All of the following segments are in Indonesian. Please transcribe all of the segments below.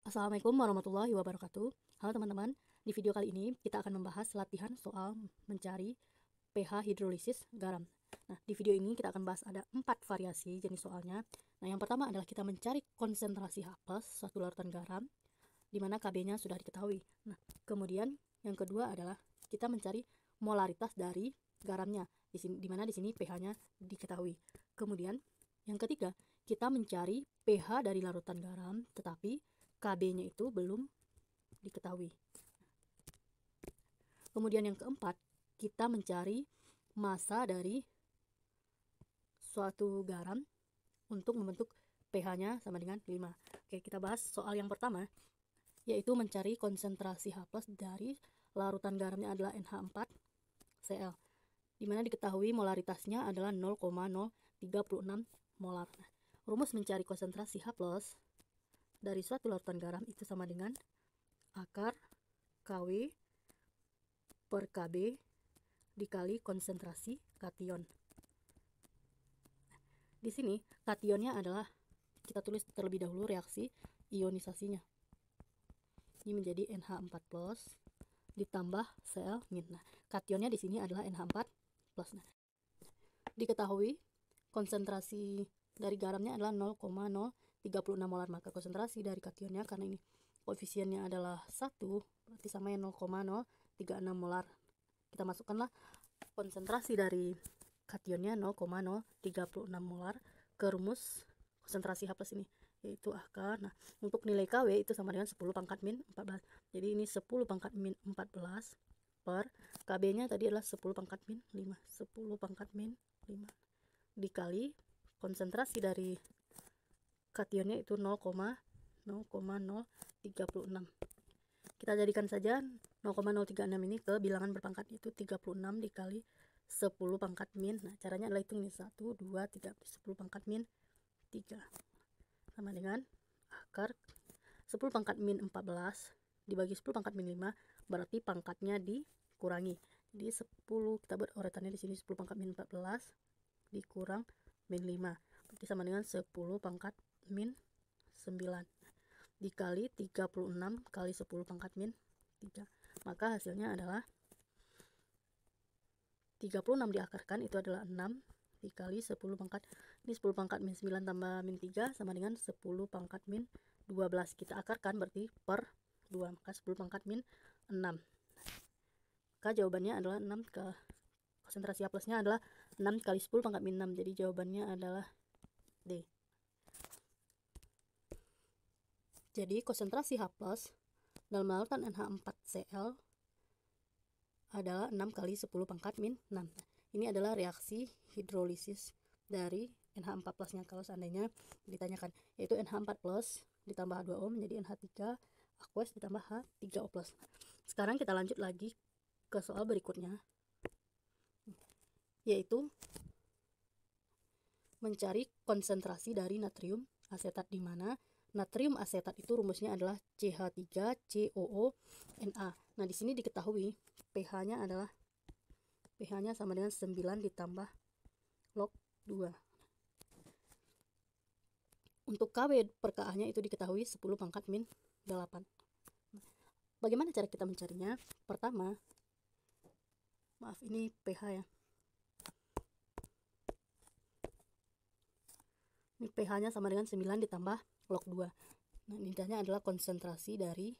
Assalamualaikum warahmatullahi wabarakatuh. Halo teman-teman, di video kali ini kita akan membahas latihan soal mencari pH hidrolisis garam. Nah, di video ini kita akan bahas ada 4 variasi jenis soalnya. Nah, yang pertama adalah kita mencari konsentrasi H+ suatu larutan garam, di mana Kb-nya sudah diketahui. Nah, kemudian yang kedua adalah kita mencari molaritas dari garamnya, di mana di sini pH-nya diketahui. Kemudian yang ketiga, kita mencari pH dari larutan garam, tetapi Kb-nya itu belum diketahui. Kemudian yang keempat, kita mencari massa dari suatu garam untuk membentuk pH-nya sama dengan 5. Oke, kita bahas soal yang pertama, yaitu mencari konsentrasi H+ dari larutan garamnya adalah NH4Cl, dimana diketahui molaritasnya adalah 0,036 molar. Rumus mencari konsentrasi H+ dari suatu larutan garam itu sama dengan akar Kw per Kb dikali konsentrasi kation. Di sini kationnya adalah, kita tulis terlebih dahulu reaksi ionisasinya. Ini menjadi NH4+ ditambah Cl-. Nah, kationnya di sini adalah NH4+. Nah, diketahui konsentrasi dari garamnya adalah 0,036 molar, maka konsentrasi dari kationnya, karena ini koefisiennya adalah 1, berarti sama 0,036 molar. Kita masukkanlah konsentrasi dari kationnya 0,036 molar ke rumus konsentrasi H+ ini, yaitu akar. Nah, untuk nilai Kw itu sama dengan 10 pangkat min 14. Jadi ini 10 pangkat min 14 per Kb-nya tadi adalah 10 pangkat min 5. 10 pangkat min 5 dikali konsentrasi dari kationnya itu 0,036. Kita jadikan saja 0,036 ini ke bilangan berpangkat, itu 36 dikali 10 pangkat min. Nah, caranya adalah hitung ini 1, 2, 3, 10 pangkat min 3 sama dengan akar 10 pangkat min 14 dibagi 10 pangkat min 5, berarti pangkatnya dikurangi. Jadi 10, kita buat urutannya di sini 10 pangkat min 14 dikurang min 5, berarti sama dengan 10 pangkat min 9 dikali 36 kali 10 pangkat min 3. Maka hasilnya adalah 36 diakarkan itu adalah 6 dikali 10 pangkat, ini 10 pangkat min 9 tambah min 3 sama dengan 10 pangkat min 12. Kita akarkan berarti per 2, maka 10 pangkat min 6. Maka jawabannya adalah 6 ke konsentrasi H+ nya adalah 6 kali 10 pangkat min 6. Jadi jawabannya adalah D. Jadi konsentrasi H+ dalam larutan NH4Cl adalah 6 kali 10 pangkat min 6. Ini adalah reaksi hidrolisis dari NH4+ nya kalau seandainya ditanyakan, yaitu NH4+ ditambah H2O menjadi NH3 aqueous ditambah H3O+. Sekarang kita lanjut lagi ke soal berikutnya, yaitu mencari konsentrasi dari natrium asetat, di mana natrium asetat itu rumusnya adalah CH3COO_Na. Nah, di sini diketahui pH-nya adalah sama dengan 9 ditambah log 2. Untuk Kw per Ka-nya itu diketahui 10 pangkat min 8. Bagaimana cara kita mencarinya? Pertama, maaf, ini pH ya. Ini pH-nya sama dengan 9 ditambah log 2. Nah, ini adalah konsentrasi dari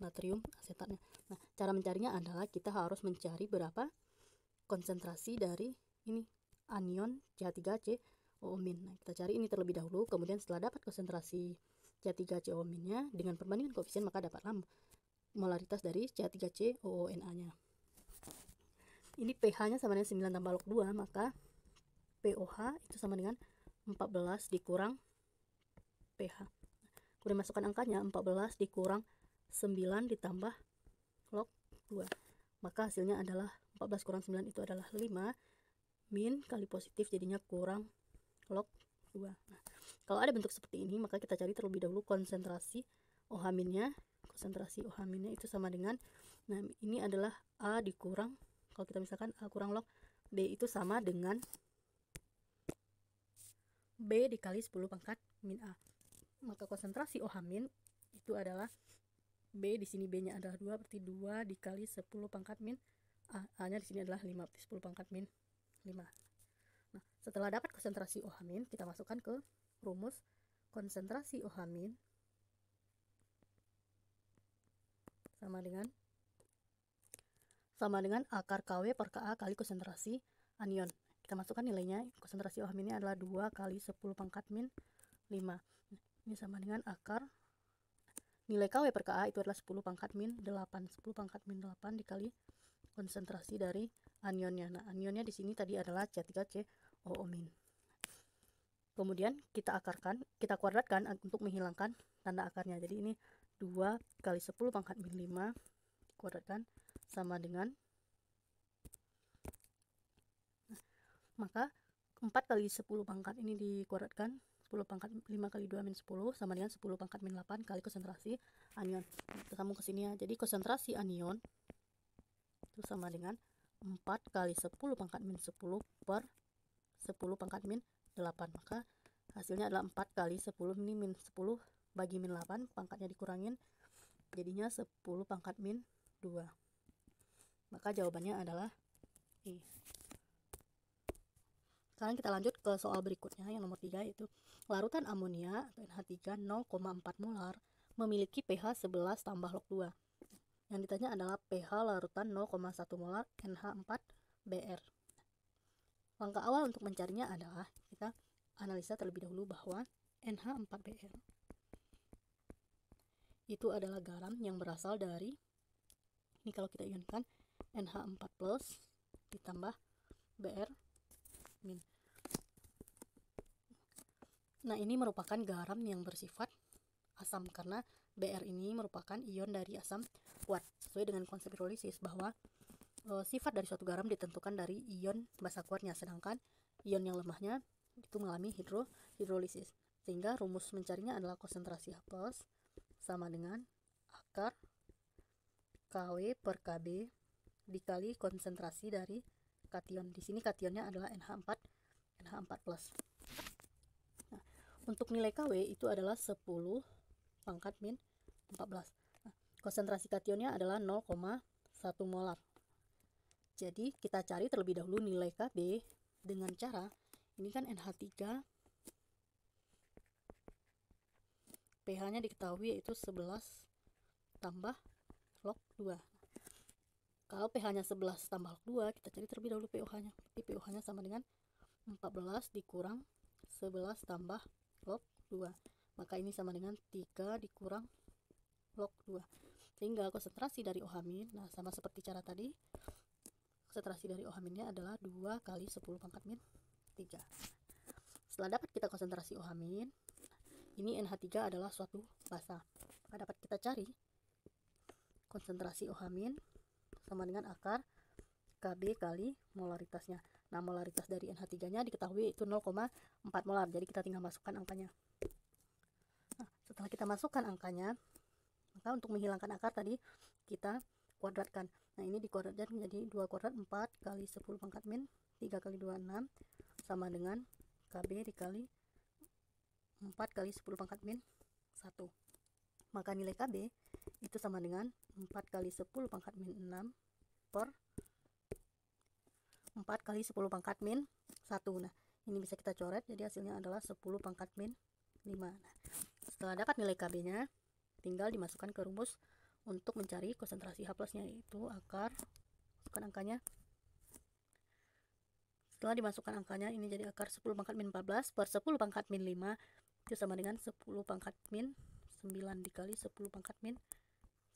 natrium asetatnya. Nah, cara mencarinya adalah kita harus mencari berapa konsentrasi dari ini anion CH3COO-. Nah, kita cari ini terlebih dahulu, kemudian setelah dapat konsentrasi CH3COO-nya dengan perbandingan koefisien, maka dapatlah molaritas dari CH3COO_Na-nya. Ini pH-nya sama dengan 9 tambah log 2, maka POH itu sama dengan 14 dikurang pH. Kemudian masukkan angkanya, 14 dikurang 9 ditambah log 2. Maka hasilnya adalah 14 kurang 9 itu adalah 5, min kali positif jadinya kurang log 2. Nah, kalau ada bentuk seperti ini, maka kita cari terlebih dahulu konsentrasi OH-nya. Konsentrasi OH-nya itu sama dengan, nah ini adalah A dikurang, kalau kita misalkan A kurang log B itu sama dengan B dikali 10 pangkat min A. Maka konsentrasi OH- itu adalah B, di sini B-nya adalah 2, berarti 2 dikali 10 pangkat min A. A-nya di sini adalah 5, berarti 10 pangkat min 5. Nah, setelah dapat konsentrasi OH-, kita masukkan ke rumus konsentrasi OH- sama dengan akar KW per Ka kali konsentrasi anion. Kita masukkan nilainya, konsentrasi OH- ini adalah 2 kali 10 pangkat min 5. Ini sama dengan akar nilai KW per Ka itu adalah 10 pangkat min 8. 10 pangkat min 8 dikali konsentrasi dari anionnya. Nah, anionnya di sini tadi adalah C3COO-. Kemudian kita kuadratkan untuk menghilangkan tanda akarnya. Jadi ini 2 kali 10 pangkat min 5 dikuadratkan sama dengan, maka 4 kali 10 pangkat ini dikuadratkan 10 pangkat 5 kali 2 min 10 sama dengan 10 pangkat min 8 kali konsentrasi anion. Kita sambung ke sini ya. Jadi konsentrasi anion itu sama dengan 4 kali 10 pangkat min 10 per 10 pangkat min 8. Maka hasilnya adalah 4 kali 10, ini min 10 bagi min 8, pangkatnya dikurangin, jadinya 10 pangkat min 2. Maka jawabannya adalah E. Sekarang kita lanjut ke soal berikutnya yang nomor 3, yaitu larutan amonia atau NH3 0,4 molar memiliki pH 11 tambah log 2. Yang ditanya adalah pH larutan 0,1 molar NH4Br. Langkah awal untuk mencarinya adalah kita analisa terlebih dahulu bahwa NH4Br itu adalah garam yang berasal dari, ini kalau kita ionkan NH4 plus ditambah Br min. Nah, ini merupakan garam yang bersifat asam karena Br ini merupakan ion dari asam kuat, sesuai dengan konsep hidrolisis bahwa sifat dari suatu garam ditentukan dari ion basa kuatnya, sedangkan ion yang lemahnya itu mengalami hidrolisis. Sehingga rumus mencarinya adalah konsentrasi H+ sama dengan akar KW per Kb dikali konsentrasi dari kation. Di sini kationnya adalah NH4 plus. Nah, untuk nilai KW itu adalah 10 pangkat min 14. Nah, konsentrasi kationnya adalah 0,1 molar. Jadi kita cari terlebih dahulu nilai Kb dengan cara, ini kan NH3, pH-nya diketahui yaitu 11 tambah log 2. Kalau pH-nya 11 tambah log 2, kita cari terlebih dahulu pOH-nya. Berarti pOH-nya sama dengan 14 dikurang 11 tambah log 2. Maka ini sama dengan 3 dikurang log 2. Sehingga konsentrasi dari OH-, nah sama seperti cara tadi, konsentrasi dari OH-nya adalah 2 kali 10 pangkat min 3. Setelah dapat kita konsentrasi OH-, ini NH3 adalah suatu basa. Maka dapat kita cari konsentrasi OH- sama dengan akar Kb kali molaritasnya. Nah, molaritas dari NH3-nya diketahui itu 0,4 molar. Jadi kita tinggal masukkan angkanya. Nah, setelah kita masukkan angkanya, maka untuk menghilangkan akar tadi kita kuadratkan. Nah, ini dikuadratkan menjadi 2 kuadrat 4 kali 10 pangkat min 3 kali 2 6 sama dengan Kb dikali 4 kali 10 pangkat min 1. Maka nilai Kb itu sama dengan 4 kali 10 pangkat min 6 per 4 kali 10 pangkat min 1. Nah, ini bisa kita coret, jadi hasilnya adalah 10 pangkat min 5. Nah, setelah dapat nilai Kb-nya, tinggal dimasukkan ke rumus untuk mencari konsentrasi H+, yaitu akar, masukkan angkanya. Setelah dimasukkan angkanya, ini jadi akar 10 pangkat min 14 per 10 pangkat min 5 itu sama dengan 10 pangkat min 9 dikali 10 pangkat min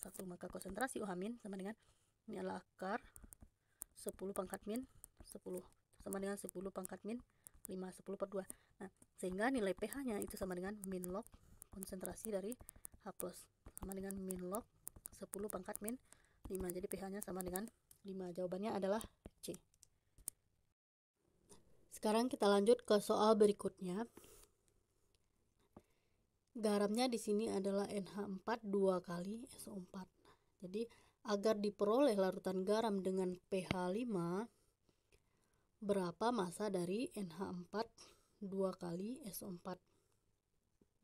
1. Maka konsentrasi OH- sama dengan, ini adalah akar 10 pangkat min 10 sama dengan 10 pangkat min 5, 10 per 2. Nah, sehingga nilai pH-nya itu sama dengan min log konsentrasi dari H+, sama dengan min log 10 pangkat min 5. Jadi pH-nya sama dengan 5. Jawabannya adalah C. Sekarang kita lanjut ke soal berikutnya. Garamnya di sini adalah NH4 2 kali SO4. Jadi agar diperoleh larutan garam dengan pH 5, berapa massa dari NH4 2 kali SO4?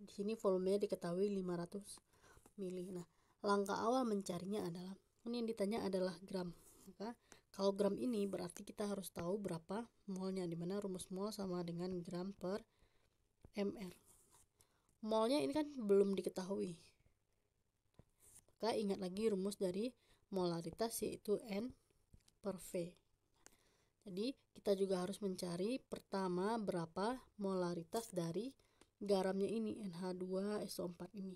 Di sini volumenya diketahui 500 mili. Nah, langkah awal mencarinya adalah, ini yang ditanya adalah gram. Maka kalau gram ini berarti kita harus tahu berapa molnya, dimana rumus mol sama dengan gram per mr. Molnya ini kan belum diketahui, maka ingat lagi rumus dari molaritas, yaitu N per V. Jadi kita juga harus mencari pertama berapa molaritas dari garamnya ini, NH2SO4 ini.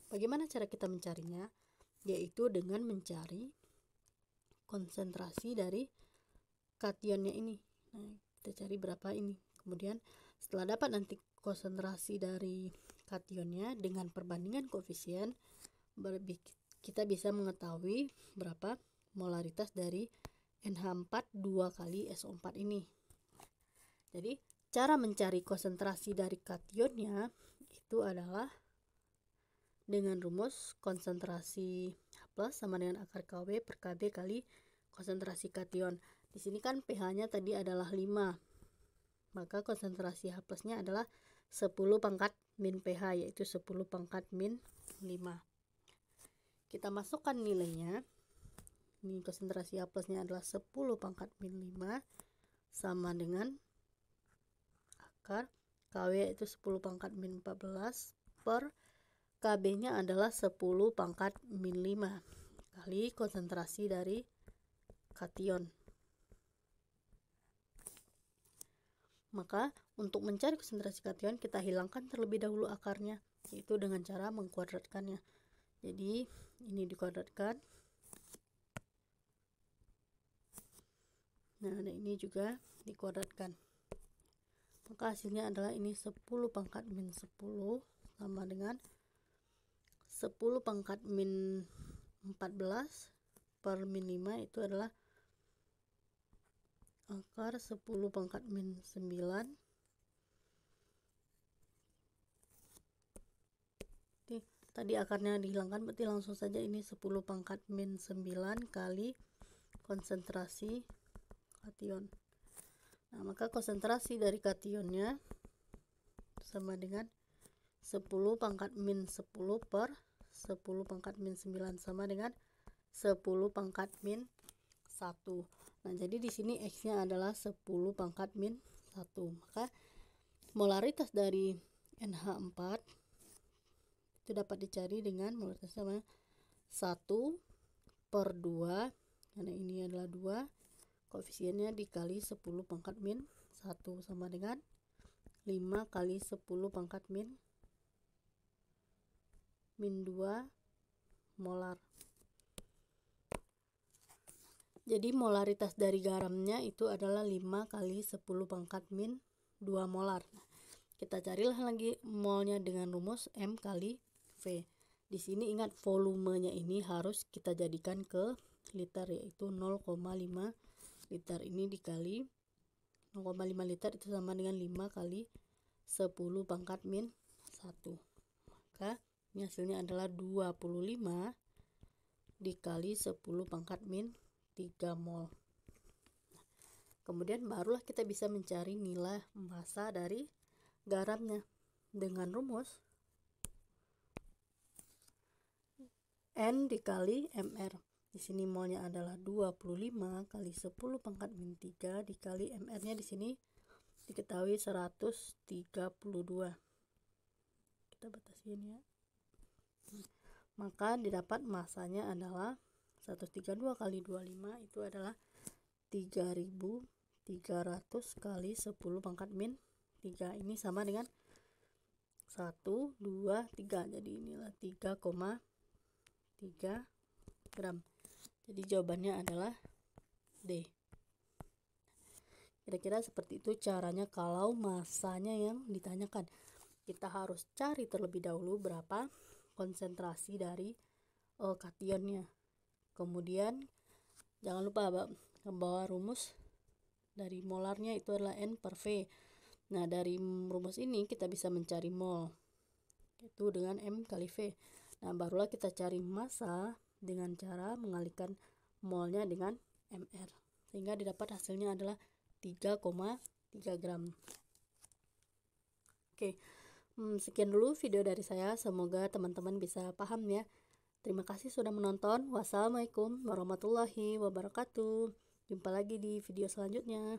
Bagaimana cara kita mencarinya? Yaitu dengan mencari konsentrasi dari kationnya ini. Nah, kita cari berapa ini. Kemudian setelah dapat nanti konsentrasi dari kationnya dengan perbandingan koefisien, kita bisa mengetahui berapa molaritas dari NH4 2 kali SO4 ini. Jadi cara mencari konsentrasi dari kationnya itu adalah dengan rumus konsentrasi H+ sama dengan akar KW per KB kali konsentrasi kation. Di sini kan pH-nya tadi adalah 5. Maka konsentrasi H+-nya adalah 10 pangkat min pH, yaitu 10 pangkat min 5. Kita masukkan nilainya. Ini konsentrasi H+-nya adalah 10 pangkat min 5 sama dengan akar KW, yaitu 10 pangkat min 14 per KB-nya adalah 10 pangkat min 5 kali konsentrasi dari kation. Maka untuk mencari konsentrasi kation kita hilangkan terlebih dahulu akarnya, yaitu dengan cara mengkuadratkannya. Jadi ini dikuadratkan. Nah, ini juga dikuadratkan. Maka hasilnya adalah ini 10 pangkat min 10 sama dengan 10 pangkat min 14 per min 5, itu adalah akar 10 pangkat min 9 tadi akarnya dihilangkan, berarti langsung saja ini 10 pangkat min 9 kali konsentrasi kation. Nah, maka konsentrasi dari kationnya sama dengan 10 pangkat min 10 per 10 pangkat min 9 sama dengan 10 pangkat min 1. Nah, jadi di sini X-nya adalah 10 pangkat min 1. Maka molaritas dari NH4 itu dapat dicari dengan molaritas sama 1 per 2, karena ini adalah 2, koefisiennya dikali 10 pangkat min 1 sama dengan 5 kali 10 pangkat min 2 molar. Jadi molaritas dari garamnya itu adalah 5 kali 10 pangkat min 2 molar. Kita carilah lagi molnya dengan rumus M kali V. Di sini ingat volumenya ini harus kita jadikan ke liter, yaitu 0,5 liter. Ini dikali 0,5 liter itu sama dengan 5 kali 10 pangkat min 1. Maka ini hasilnya adalah 25 dikali 10 pangkat min 3 mol. Kemudian barulah kita bisa mencari nilai massa dari garamnya dengan rumus N dikali MR. Di sini molnya adalah 25 kali 10 pangkat min 3 dikali MR-nya di sini diketahui 132. Kita batasin ya. Maka didapat massanya adalah 132 kali 25 itu adalah 3300 kali 10 pangkat min 3. Ini sama dengan 1, 2, 3. Jadi inilah 3,3 gram. Jadi jawabannya adalah D. Kira-kira seperti itu caranya kalau massanya yang ditanyakan. Kita harus cari terlebih dahulu berapa konsentrasi dari kationnya. Kemudian jangan lupa membawa rumus dari molarnya, itu adalah N per V. Nah, dari rumus ini kita bisa mencari mol, itu dengan M kali V. Nah, barulah kita cari massa dengan cara mengalihkan molnya dengan MR, sehingga didapat hasilnya adalah 3,3 gram. Oke, sekian dulu video dari saya. Semoga teman-teman bisa paham ya. Terima kasih sudah menonton. Wassalamualaikum warahmatullahi wabarakatuh. Jumpa lagi di video selanjutnya.